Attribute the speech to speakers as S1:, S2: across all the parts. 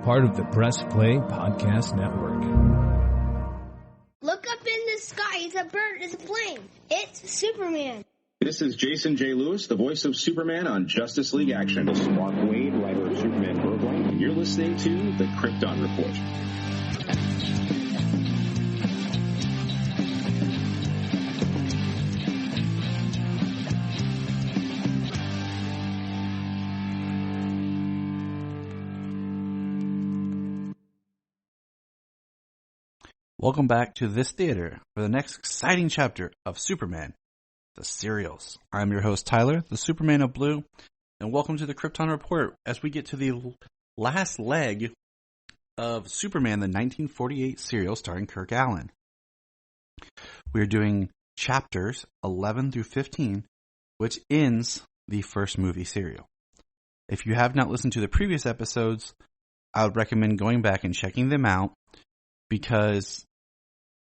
S1: part of the Press Play Podcast Network.
S2: Look up in the sky. It's a bird. It's a plane. It's Superman.
S3: This is Jason J. Lewis, the voice of Superman on Justice League Action. This is Mark Wade, writer of Superman Burgoyne, and you're listening to the Krypton Report.
S4: Welcome back to this theater for the next exciting chapter of Superman, the serials. I'm your host, Tyler, the Superman of Blue, and welcome to the Krypton Report as we get to the last leg of Superman, the 1948 serial starring Kirk Alyn. We're doing chapters 11 through 15, which ends the first movie serial. If you have not listened to the previous episodes, I would recommend going back and checking them out because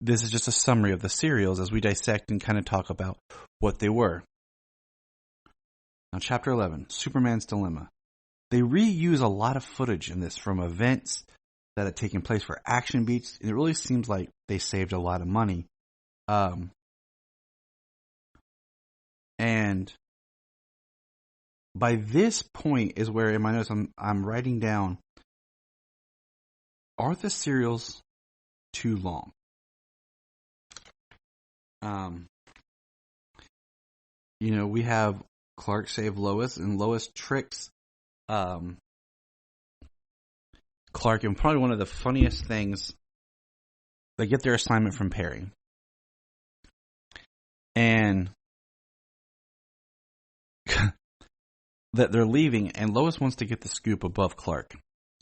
S4: this is just a summary of the serials as we dissect and kind of talk about what they were. Now, Chapter 11, Superman's Dilemma. They reuse a lot of footage in this from events that had taken place for action beats. And it really seems like they saved a lot of money. And by this point is where in my notes I'm writing down, are the serials too long? We have Clark save Lois, and Lois tricks Clark in probably one of the funniest things. They get their assignment from Perry, and that they're leaving, and Lois wants to get the scoop above Clark.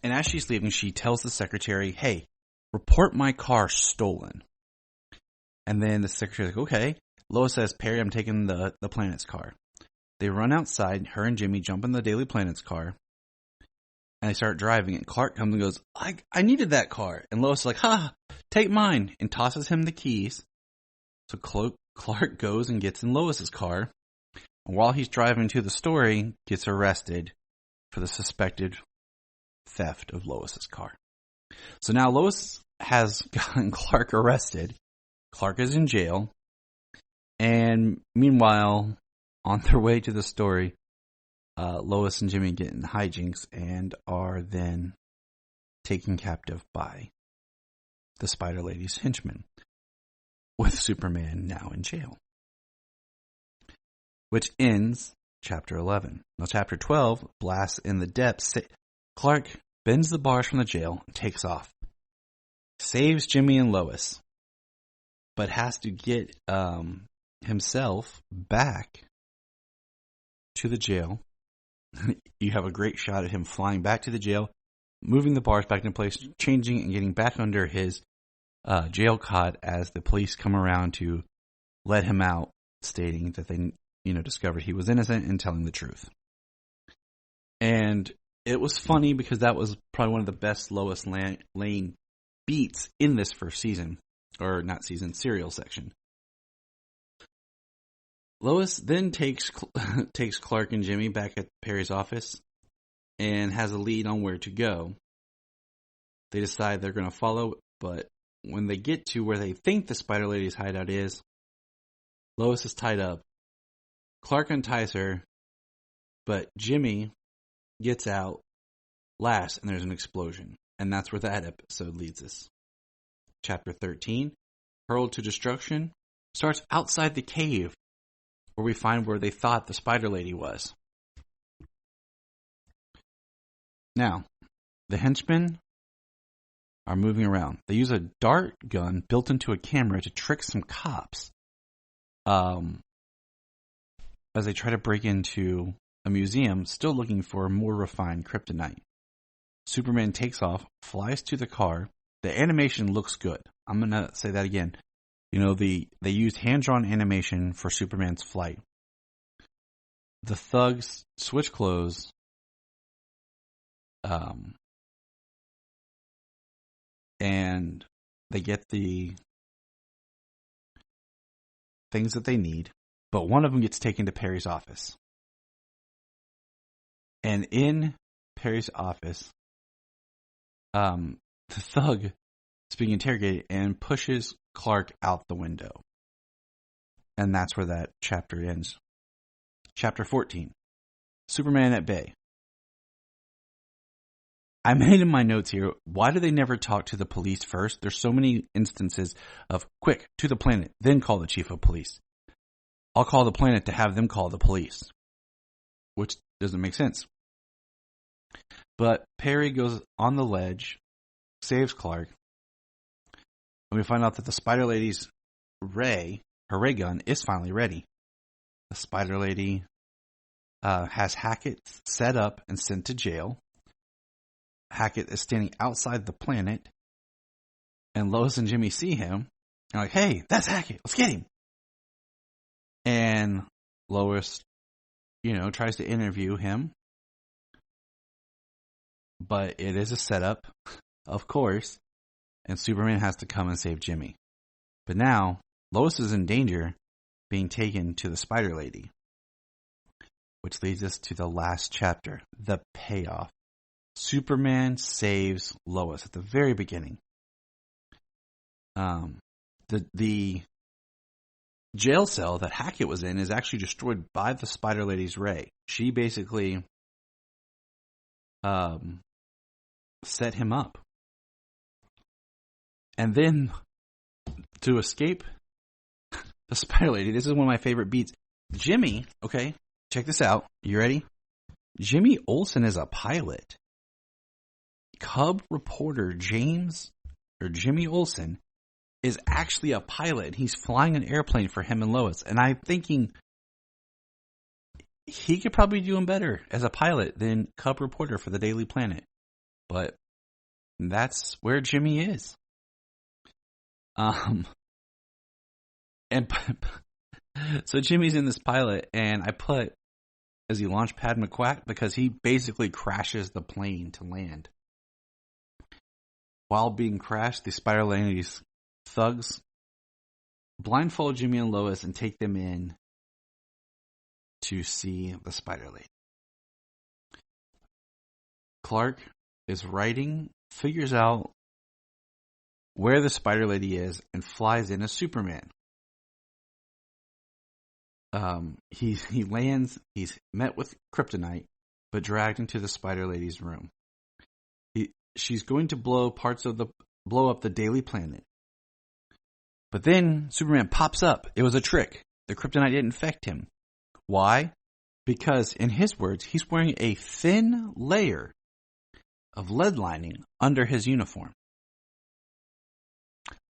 S4: And as she's leaving, she tells the secretary, "Hey, report my car stolen." And then the secretary's like, okay. Lois says, "Perry, I'm taking the Planet's car." They run outside. Her and Jimmy jump in the Daily Planet's car. And they start driving. And Clark comes and goes, I needed that car. And Lois is like, take mine. And tosses him the keys. So Clark goes and gets in Lois's car. And while he's driving to the story, gets arrested for the suspected theft of Lois's car. So now Lois has gotten Clark arrested. Clark is in jail. And meanwhile, on their way to the story, Lois and Jimmy get in hijinks and are then taken captive by the Spider Lady's henchmen, with Superman now in jail. Which ends Chapter 11. Now, Chapter 12, Blast in the Depths. Clark bends the bars from the jail and takes off. Saves Jimmy and Lois, but has to get himself back to the jail. You have a great shot of him flying back to the jail, moving the bars back into place, changing and getting back under his jail cot as the police come around to let him out, stating that they discovered he was innocent and telling the truth. And it was funny because that was probably one of the best Lois Lane beats in this first season. Or not season, serial section. Lois then takes Clark and Jimmy back at Perry's office and has a lead on where to go. They decide they're going to follow, but when they get to where they think the Spider Lady's hideout is, Lois is tied up. Clark unties her, but Jimmy gets out last and there's an explosion. And that's where that episode leads us. Chapter 13, Hurled to Destruction, starts outside the cave where we find where they thought the Spider Lady was. Now, the henchmen are moving around. They use a dart gun built into a camera to trick some cops as they try to break into a museum, still looking for more refined kryptonite. Superman takes off, flies to the car. The animation looks good. I'm going to say that again. They used hand-drawn animation for Superman's flight. The thugs switch clothes. And they get the things that they need. But one of them gets taken to Perry's office. And in Perry's office, the thug is being interrogated and pushes Clark out the window. And that's where that chapter ends. Chapter 14. Superman at Bay. I made in my notes here, why do they never talk to the police first? There's so many instances of, quick, to the planet, then call the chief of police. I'll call the planet to have them call the police. Which doesn't make sense. But Perry goes on the ledge, saves Clark, and we find out that the Spider Lady's ray gun, is finally ready. The Spider Lady has Hackett set up and sent to jail. Hackett is standing outside the planet, and Lois and Jimmy see him. They're like, hey, that's Hackett. Let's get him. And Lois, tries to interview him. But it is a setup, of course, and Superman has to come and save Jimmy. But now, Lois is in danger being taken to the Spider Lady. Which leads us to the last chapter, the payoff. Superman saves Lois at the very beginning. The jail cell that Hackett was in is actually destroyed by the Spider Lady's ray. She basically set him up. And then, to escape the Spider Lady, this is one of my favorite beats. Jimmy, okay, check this out. You ready? Jimmy Olsen is a pilot. Cub reporter Jimmy Olsen is actually a pilot. He's flying an airplane for him and Lois. And I'm thinking he could probably do him better as a pilot than Cub reporter for the Daily Planet. But that's where Jimmy is. And so Jimmy's in this pilot, and I put, is he Launchpad McQuack? Because he basically crashes the plane to land. While being crashed, the Spider Lady's thugs blindfold Jimmy and Lois and take them in to see the Spider Lady. Clark is writing, figures out where the Spider Lady is, and flies in as Superman. He lands, he's met with kryptonite, but dragged into the Spider Lady's room. She's going to blow up the Daily Planet. But then Superman pops up. It was a trick. The kryptonite didn't infect him. Why? Because, in his words, he's wearing a thin layer of lead lining under his uniform.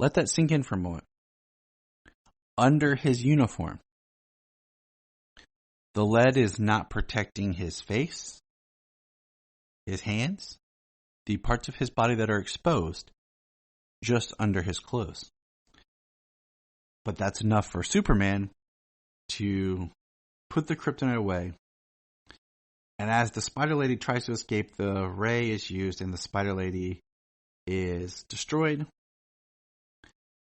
S4: Let that sink in for a moment. Under his uniform. The lead is not protecting his face, his hands, the parts of his body that are exposed, just under his clothes. But that's enough for Superman to put the kryptonite away. And as the Spider Lady tries to escape, the ray is used and the Spider Lady is destroyed.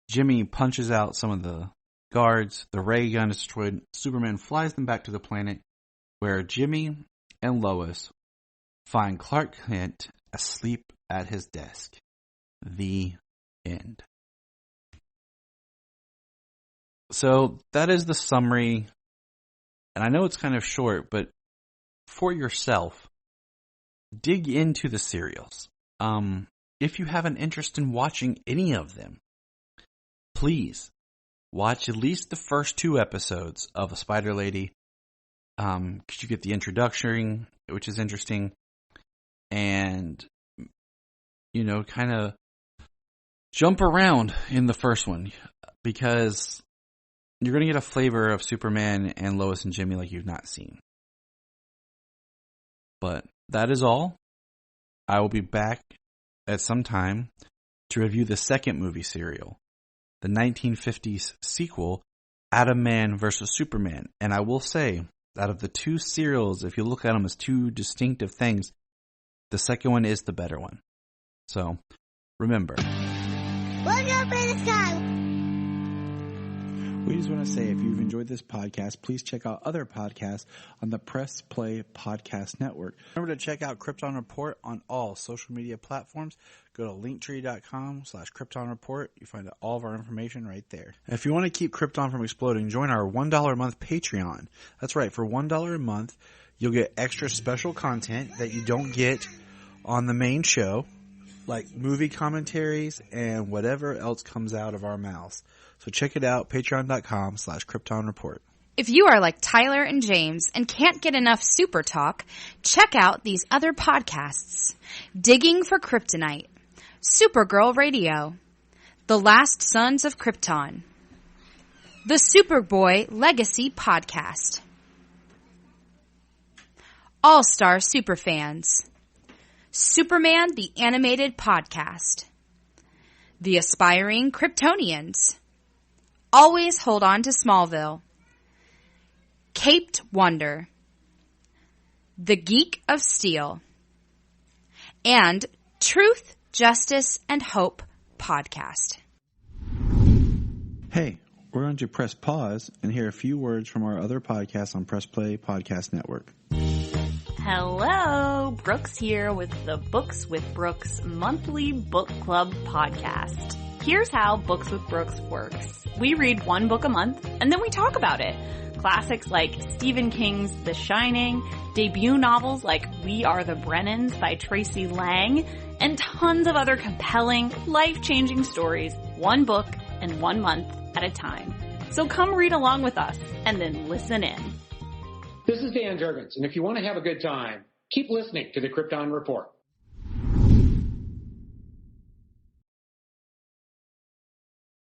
S4: Jimmy punches out some of the guards. The ray gun is destroyed. Superman flies them back to the planet where Jimmy and Lois find Clark Kent asleep at his desk. The end. So that is the summary. And I know it's kind of short, but for yourself, dig into the serials. If you have an interest in watching any of them, please watch at least the first 2 episodes of A Spider Lady. Because you get the introduction, which is interesting. And, kind of jump around in the first one. Because you're going to get a flavor of Superman and Lois and Jimmy like you've not seen. But that is all. I will be back at some time to review the second movie serial, the 1950s sequel, Atom Man vs. Superman. And I will say, out of the 2 serials, if you look at them as 2 distinctive things, the second one is the better one. So, remember.
S2: Look up in the sky.
S5: We just want to say if you've enjoyed this podcast, please check out other podcasts on the Press Play Podcast Network.
S4: Remember to check out Krypton Report on all social media platforms. Go to linktree.com/Krypton Report. You find all of our information right there. If you want to keep Krypton from exploding, join our $1 a month Patreon. That's right, for $1 a month, you'll get extra special content that you don't get on the main show, like movie commentaries and whatever else comes out of our mouths. So check it out, patreon.com/Krypton Report.
S6: If you are like Tyler and James and can't get enough Super Talk, check out these other podcasts. Digging for Kryptonite, Supergirl Radio, The Last Sons of Krypton, the Superboy Legacy Podcast, All-Star Superfans, Superman the Animated Podcast, The Aspiring Kryptonians, Always Hold On to Smallville, Caped Wonder, The Geek of Steel, and Truth, Justice, and Hope Podcast.
S5: Hey, we're going to press pause and hear a few words from our other podcasts on Press Play Podcast Network.
S7: Hello, Brooks here with the Books with Brooks monthly book club podcast. Here's how Books with Brooks works. We read one book a month and then we talk about it. Classics like Stephen King's The Shining, debut novels like We Are the Brennans by Tracy Lang, and tons of other compelling, life-changing stories, one book and 1 month at a time. So come read along with us and then listen in.
S8: This is Dan Jurgens, and if you want to have a good time, keep listening to the Krypton Report.